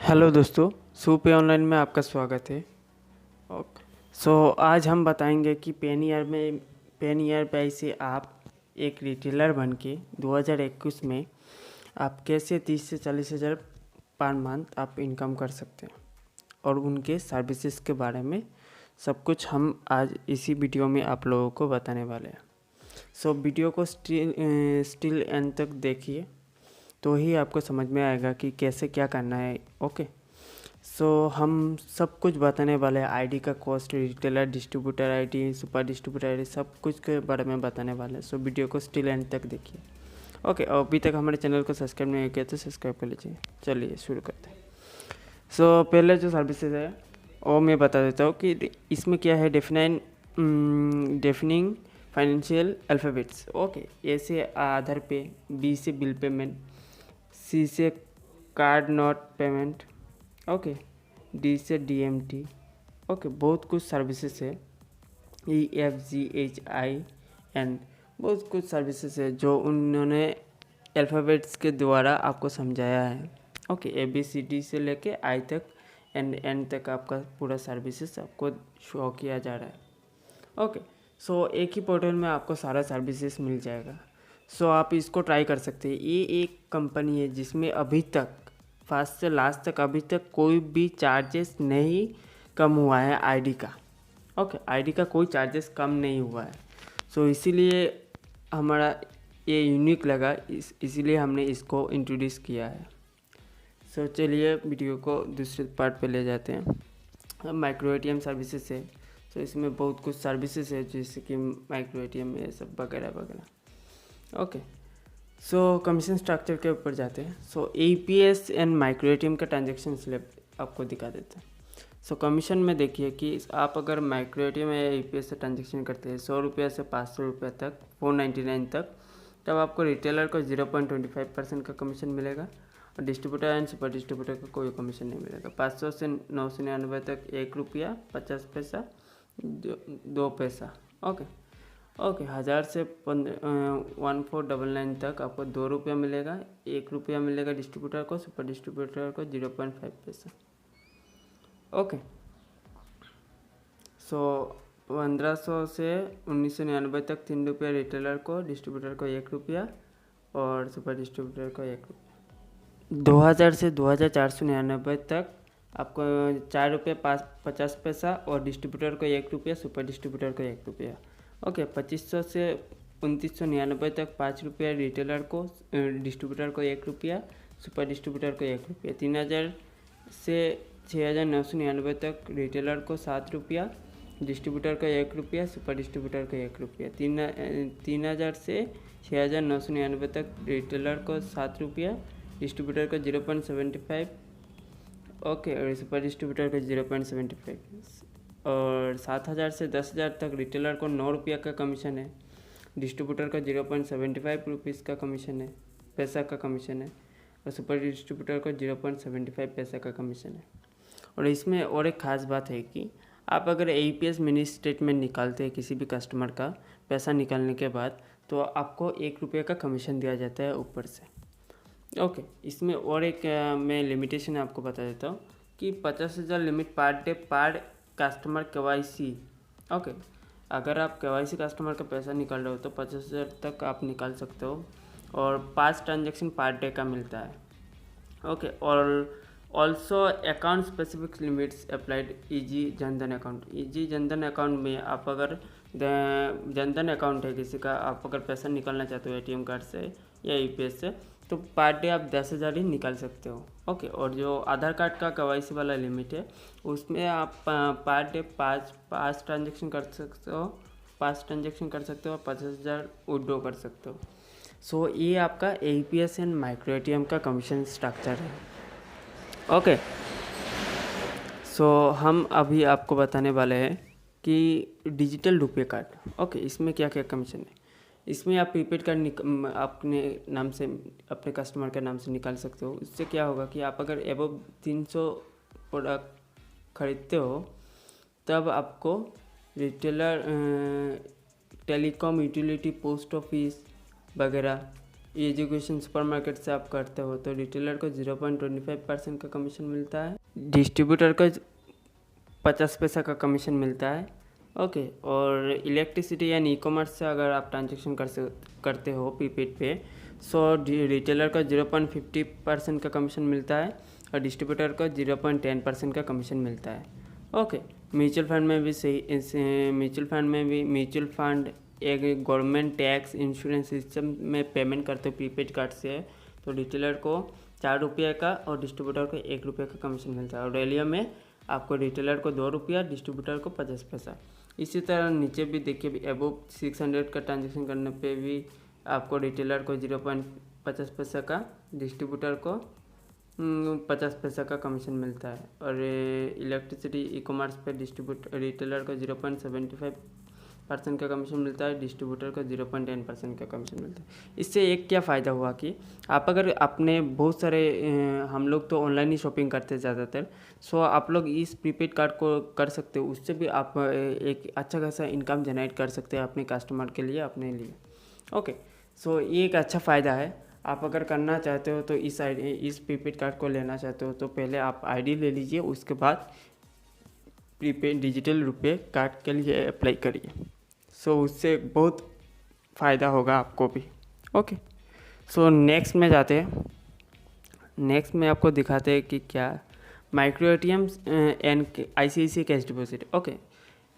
Hello दोस्तों, Supe online में आपका स्वागत है। ओके, आज हम बताएंगे कि पेन ईयर बाई से आप एक रिटेलर बन के 2021 में आप कैसे 30 से 40 हज़ार पर मंथ आप इनकम कर सकते हैं और उनके सर्विसेज के बारे में सब कुछ हम आज इसी वीडियो में आप लोगों को बताने वाले हैं। वीडियो को स्टिल एंड तक देखिए तो ही आपको समझ में आएगा कि कैसे क्या करना है। ओके, हम सब कुछ बताने वाले हैं। आईडी का cost, retailer, distributor ID, super distributor ID, सब कुछ के बारे में बताने वाले हैं। वीडियो को स्टिल एंड तक देखिए। ओके, और अभी तक हमारे चैनल को सब्सक्राइब नहीं किया तो सब्सक्राइब कर लीजिए। चलिए शुरू करते हैं। पहले जो सर्विसेज है वो मैं बता देता हूँ कि इसमें क्या है। Defining financial alphabets. ओके, ए से आधार पे, बी से बिल पेमेंट, सी से card note payment, okay, D से डीएमटी। ओके, बहुत कुछ सर्विसेज है। EFGHIN, बहुत कुछ सर्विसेज है जो उन्होंने अल्फ़ाबेट्स के द्वारा आपको समझाया है। ओके, ABCD से लेके आई तक एंड तक आपका पूरा सर्विसेज आपको शो किया जा रहा है। ओके, एक ही पोर्टल में आपको सारा सर्विसेज मिल जाएगा। आप इसको ट्राई कर सकते हैं। ये एक कंपनी है जिसमें अभी तक फर्स्ट से लास्ट तक अभी तक कोई भी चार्जेस नहीं कम हुआ है आईडी का। ओके, आईडी का कोई चार्जेस कम नहीं हुआ है। इसीलिए हमारा ये यूनिक लगा, इसीलिए हमने इसको इंट्रोड्यूस किया है। चलिए वीडियो को दूसरे पार्ट पे ले जाते हैं। माइक्रो ATM सर्विसेज है। इसमें बहुत कुछ सर्विसेज है जैसे कि माइक्रो ATM है, सब वगैरह वगैरह। ओके, कमीशन स्ट्रक्चर के ऊपर जाते हैं। APS एंड माइक्रो ATM का ट्रांजेक्शन स्लैब आपको दिखा देते हैं। कमीशन में देखिए कि आप अगर माइक्रो ATM या APS से ट्रांजेक्शन करते हैं 100 रुपये से 500 रुपये तक, 499 तक, तब आपको रिटेलर को 0.25% का कमीशन मिलेगा और डिस्ट्रीब्यूटर एंड सुपर डिस्ट्रीब्यूटर को कोई कमीशन नहीं मिलेगा। 500 से 999 तक 1 रुपया 50 पैसा, 2 पैसा। ओके, 1000 से 1499 तक आपको 2 रुपया मिलेगा, 1 रुपया मिलेगा डिस्ट्रीब्यूटर को, सुपर डिस्ट्रीब्यूटर को 0.5 पैसा। ओके, 1500 से 1999 तक 3 रुपया रिटेलर को, डिस्ट्रीब्यूटर को 1 रुपया और सुपर डिस्ट्रीब्यूटर को 1 रुपया। 2000 से 2499 तक आपको 4 रुपये 50 पैसा और डिस्ट्रीब्यूटर को 1 रुपया, सुपर डिस्ट्रीब्यूटर को 1 रुपया। ओके, 2500 से 2999 तक 5 रुपया रिटेलर को, डिस्ट्रीब्यूटर को 1 रुपया, सुपर डिस्ट्रीब्यूटर को 1 रुपया। 3000 से 6999 तक रिटेलर को 7 रुपया, डिस्ट्रीब्यूटर को 1 रुपया, सुपर डिस्ट्रीब्यूटर को 1 रुपया। 3000 से 6999 तक रिटेलर को 7 रुपया, डिस्ट्रीब्यूटर को 0.75, ओके, और सुपर डिस्ट्रीब्यूटर को 0.75। और 7000 से 10,000 तक रिटेलर को 9 रुपया का कमीशन है, डिस्ट्रीब्यूटर का 0.75 रुपीज़ का कमीशन है, पैसा का कमीशन है, और सुपर डिस्ट्रीब्यूटर को 0.75 पैसा का कमीशन है। और इसमें और एक ख़ास बात है कि आप अगर APS मिनी स्टेटमेंट निकालते हैं किसी भी कस्टमर का पैसा निकालने के बाद, तो आपको 1 रुपये का कमीशन दिया जाता है ऊपर से। ओके, इसमें और एक मैं लिमिटेशन आपको बता देता हूँ कि 50,000 लिमिट पर डे पर कस्टमर KYC। ओके, अगर आप KYC कस्टमर का पैसा निकाल रहे हो तो 50,000 तक आप निकाल सकते हो और 5 ट्रांजेक्शन पर डे का मिलता है। ओके, और also account specific limits applied EG Jan Dhan account. EG Jan Dhan account में आप अगर जनधन अकाउंट है किसी का, आप अगर पैसा निकालना चाहते हो ATM कार्ड से या EPS से, तो पर डे आप 10,000 ही निकाल सकते हो। ओके, और जो आधार कार्ड का KYC वाला लिमिट है उसमें आप पर डे 5 ट्रांजेक्शन कर सकते हो, 5 ट्रांजेक्शन कर सकते हो, 50,000 विड्रॉ कर सकते हो। ये आपका APS एंड माइक्रो ATM का कमीशन स्ट्रक्चर है। ओके, हम अभी आपको बताने वाले हैं कि डिजिटल रुपए कार्ड। ओके, इसमें क्या क्या कमीशन है। इसमें आप प्रीपेड कार्ड अपने नाम से, अपने कस्टमर के नाम से निकाल सकते हो। इससे क्या होगा कि आप अगर एबव 300 प्रोडक्ट खरीदते हो तब आपको retailer, telecom, utility, post office वगैरह एजुकेशन सुपरमार्केट से आप करते हो तो रिटेलर को 0.25% का कमीशन मिलता है, डिस्ट्रीब्यूटर को 50 पैसा का कमीशन मिलता है। ओके, और इलेक्ट्रिसिटी या ई कॉमर्स से अगर आप ट्रांजेक्शन करते हो प्रीपेड पे, सो रिटेलर को 0.50% का कमीशन मिलता है और डिस्ट्रीब्यूटर को 0.10% का कमीशन मिलता है। ओके, म्यूचुअल फंड में भी सही, म्यूचुअल फंड एक गवर्नमेंट टैक्स इंश्योरेंस सिस्टम में पेमेंट करते हो प्रीपेड कार्ड से, तो रिटेलर को 4 रुपये का और डिस्ट्रीब्यूटर को 1 रुपये का कमीशन मिलता है। और रेलियो में आपको रिटेलर को 2 रुपया, डिस्ट्रीब्यूटर को 50 पैसा। इसी तरह नीचे भी देखिए, अबव 600 का ट्रांजेक्शन करने पे भी आपको रिटेलर को 0.50 पैसा का, डिस्ट्रीब्यूटर को 50 पैसा का कमीशन मिलता है। और इलेक्ट्रिसिटी ई कॉमर्स पे रिटेलर को 0.75% का कमीशन मिलता है, डिस्ट्रीब्यूटर को 0.10% का कमीशन मिलता है। इससे एक क्या फ़ायदा हुआ कि आप अगर अपने बहुत सारे हम लोग तो ऑनलाइन ही शॉपिंग करते हैं ज़्यादातर, सो आप लोग इस प्रीपेड कार्ड को कर सकते हो, उससे भी आप एक अच्छा खासा इनकम जनरेट कर सकते हैं अपने कस्टमर के लिए, अपने लिए। ओके, सो ये एक अच्छा फ़ायदा है। आप अगर करना चाहते हो तो इस प्रीपेड कार्ड को लेना चाहते हो तो पहले आप आईडी ले लीजिए, उसके बाद प्रीपेड डिजिटल रुपए कार्ड के लिए अप्लाई करिए। सो उससे बहुत फ़ायदा होगा आपको भी। ओके, सो नेक्स्ट में जाते हैं। नेक्स्ट में आपको दिखाते हैं कि क्या micro ATM and ICICI cash deposit. Okay,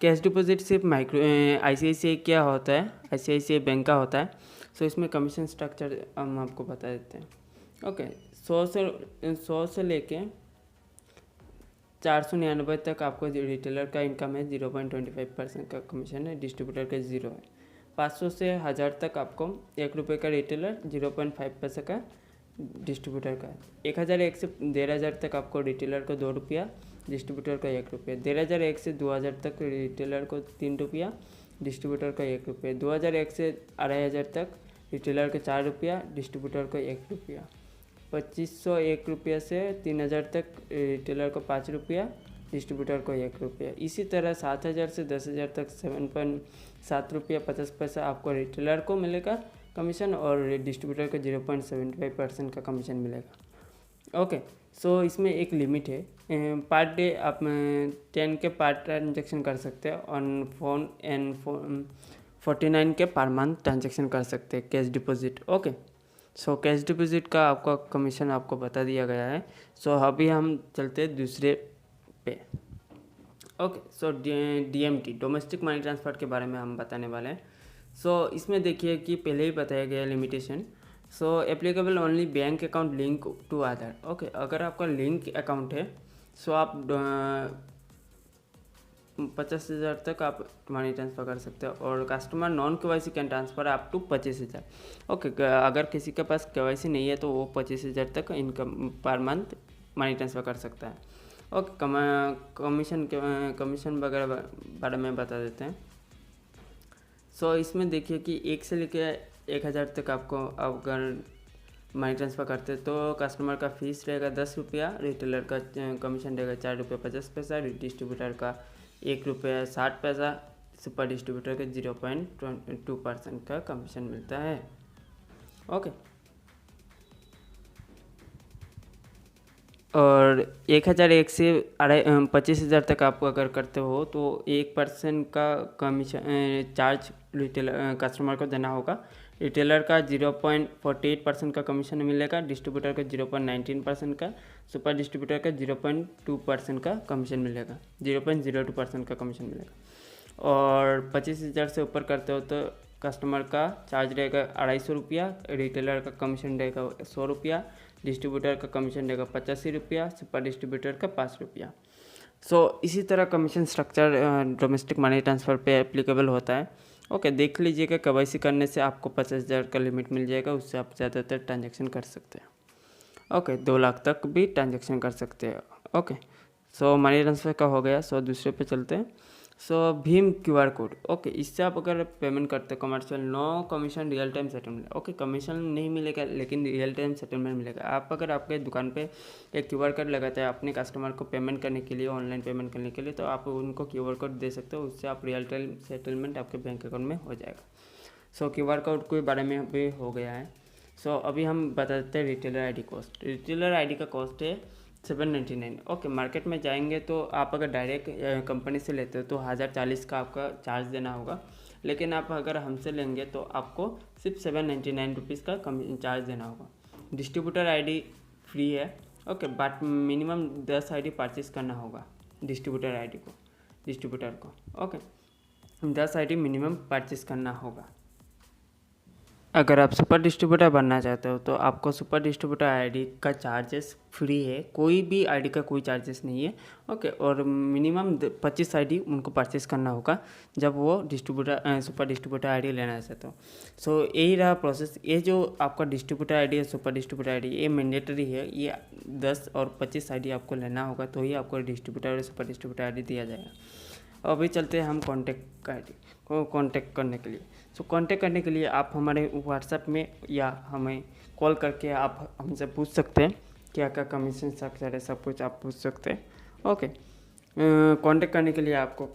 cash deposit सिर्फ ICICI क्या होता है, ICICI बैंक का होता है। सो इसमें कमीशन स्ट्रक्चर हम आपको बता देते हैं। ओके, 100 से लेके 499 तक आपको रिटेलर का इनकम है, 0.25% का कमीशन है, डिस्ट्रीब्यूटर का 0 है। 500 से 1000 तक आपको 1 रुपये का रिटेलर, 0.5 पैसा का डिस्ट्रीब्यूटर का है। 1001 से 13000 तक आपको रिटेलर को 2 रुपया, डिस्ट्रीब्यूटर का 1 रुपया। 13001 से 2000 तक रिटेलर को 3 रुपया, डिस्ट्रीब्यूटर का 1 रुपया। 2001 से 2500 तक रिटेलर का 4 रुपया, डिस्ट्रीब्यूटर को 1 रुपया। 2501 रुपया से 3000 तक रिटेलर को 5 रुपया, डिस्ट्रीब्यूटर को 1 रुपया। इसी तरह 7000 से 10000 तक 7.7 रुपया 50 पैसा आपको रिटेलर को मिलेगा कमीशन और डिस्ट्रीब्यूटर को 0.75% का कमीशन मिलेगा। ओके, सो इसमें एक लिमिट है, पर डे आप 10 के पर ट्रांजेक्शन कर सकते हैं, ऑन फोन एंड 49 के पर मंथ ट्रांजेक्शन कर सकते हैं cash deposit. Okay, so cash deposit का आपका कमीशन आपको बता दिया गया है। सो अभी हम चलते हैं दूसरे पे। ओके, सो DMT डोमेस्टिक मनी ट्रांसफ़र के बारे में हम बताने वाले हैं। सो इसमें देखिए कि पहले ही बताया गया limitation. So applicable only bank account link to Aadhaar. Okay, अगर आपका लिंक अकाउंट है सो आप 50,000 तक आप मनी ट्रांसफ़र कर सकते हो, और customer non KYC can transfer up to 25,000। Okay, अगर किसी के पास KYC नहीं है तो वो 25,000 तक income per month money transfer कर सकता है। ओके, कमीशन वगैरह बारे में बता देते हैं। सो इसमें देखिए कि 1 से लेकर 1000 तक आपको अगर मनी ट्रांसफ़र करते हैं तो कस्टमर का फीस रहेगा 10 रुपया, रिटेलर का कमीशन रहेगा 4 रुपये 50 पैसा, डिस्ट्रीब्यूटर का 1 रुपया 60 पैसा, सुपर डिस्ट्रीब्यूटर का 0.2% का कमीशन मिलता है। ओके, और 1001 से 25,000 तक आप अगर करते हो तो 1% का कमीशन चार्ज रिटेलर कस्टमर को देना होगा। रिटेलर का 0.48% का कमीशन मिलेगा, डिस्ट्रीब्यूटर का 0.19% का, सुपर डिस्ट्रीब्यूटर का 0.2% का कमीशन मिलेगा, 0.02% का कमीशन मिलेगा। और 25,000 से ऊपर करते हो तो कस्टमर का चार्ज रहेगा 250 रुपया, रिटेलर का कमीशन रहेगा 100 रुपया, डिस्ट्रीब्यूटर का कमीशन रहेगा 85 रुपया, सुपर डिस्ट्रीब्यूटर का 5 रुपया। सो इसी तरह commission structure domestic money transfer पे एप्लीकेबल होता है। ओके, देख लीजिएगा KYC करने से आपको 50,000 का लिमिट मिल जाएगा, उससे आप ज़्यादातर ट्रांजेक्शन कर सकते हैं। ओके, 2 लाख तक भी ट्रांजेक्शन कर सकते हैं। ओके, सो मनी ट्रांसफ़र का हो गया। सो दूसरे पे चलते हैं। सो भीम QR कोड। ओके, इससे आप अगर पेमेंट करते हैं commercial, no commission, real time settlement. Okay, commission नहीं मिलेगा लेकिन रियल टाइम सेटलमेंट मिलेगा। आप अगर आपके दुकान पे एक QR कोड लगाते हैं अपने कस्टमर को पेमेंट करने के लिए, ऑनलाइन पेमेंट करने के लिए, तो आप उनको QR कोड दे सकते हो, उससे आप रियल टाइम सेटलमेंट आपके बैंक अकाउंट में हो जाएगा। सो QR कोड के बारे में भी हो गया है। सो अभी हम बता देते हैं retailer ID cost. Retailer ID का कॉस्ट है 799। ओके, मार्केट में जाएंगे तो आप अगर डायरेक्ट कंपनी से लेते हो तो 1040 का आपका चार्ज देना होगा, लेकिन आप अगर हमसे लेंगे तो आपको सिर्फ 799 रुपीज़ का कम चार्ज देना होगा। डिस्ट्रीब्यूटर आईडी फ्री है। Okay, but minimum 10 ID purchase करना होगा डिस्ट्रीब्यूटर को। ओके, 10 आईडी मिनिमम परचेस करना होगा। अगर आप सुपर डिस्ट्रीब्यूटर बनना चाहते हो तो आपको सुपर डिस्ट्रीब्यूटर आईडी का चार्जेस फ्री है, कोई भी आईडी का कोई चार्जेस नहीं है। ओके, और मिनिमम 25 आईडी उनको परचेस करना होगा जब वो सुपर डिस्ट्रीब्यूटर आईडी लेना चाहते हो। सो यही रहा प्रोसेस। ये जो आपका डिस्ट्रीब्यूटर आईडी है, सुपर डिस्ट्रीब्यूटर आईडी, ये मैंडेटरी है। ये 10 और 25 आईडी आपको लेना होगा तो ही आपको डिस्ट्रीब्यूटर और सुपर डिस्ट्रीब्यूटर आईडी दिया जाएगा। अभी चलते हैं हम कॉन्टैक्ट आईडी को कॉन्टैक्ट करने के लिए। सो कॉन्टैक्ट करने के लिए आप हमारे व्हाट्सएप में या हमें कॉल करके आप हमसे पूछ सकते हैं क्या क्या कमीशन स्ट्रक्चर है, सब कुछ आप पूछ सकते हैं। ओके, कॉन्टैक्ट करने के लिए आपको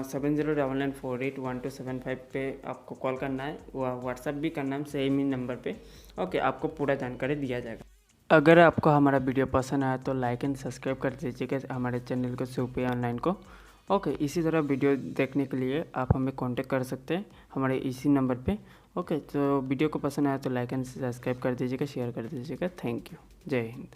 7099481275 पे आपको कॉल करना है, व्हाट्सएप भी करना है सेम ही नंबर पे। ओके, आपको पूरा जानकारी दिया जाएगा। अगर आपको हमारा वीडियो पसंद आया तो लाइक एंड सब्सक्राइब कर दीजिएगा हमारे चैनल को सुपे ऑनलाइन को। ओके, इसी तरह वीडियो देखने के लिए आप हमें कांटेक्ट कर सकते हैं हमारे इसी नंबर पे। ओके, तो वीडियो को पसंद आया तो लाइक एंड सब्सक्राइब कर दीजिएगा, शेयर कर दीजिएगा। Thank you. जय हिंद।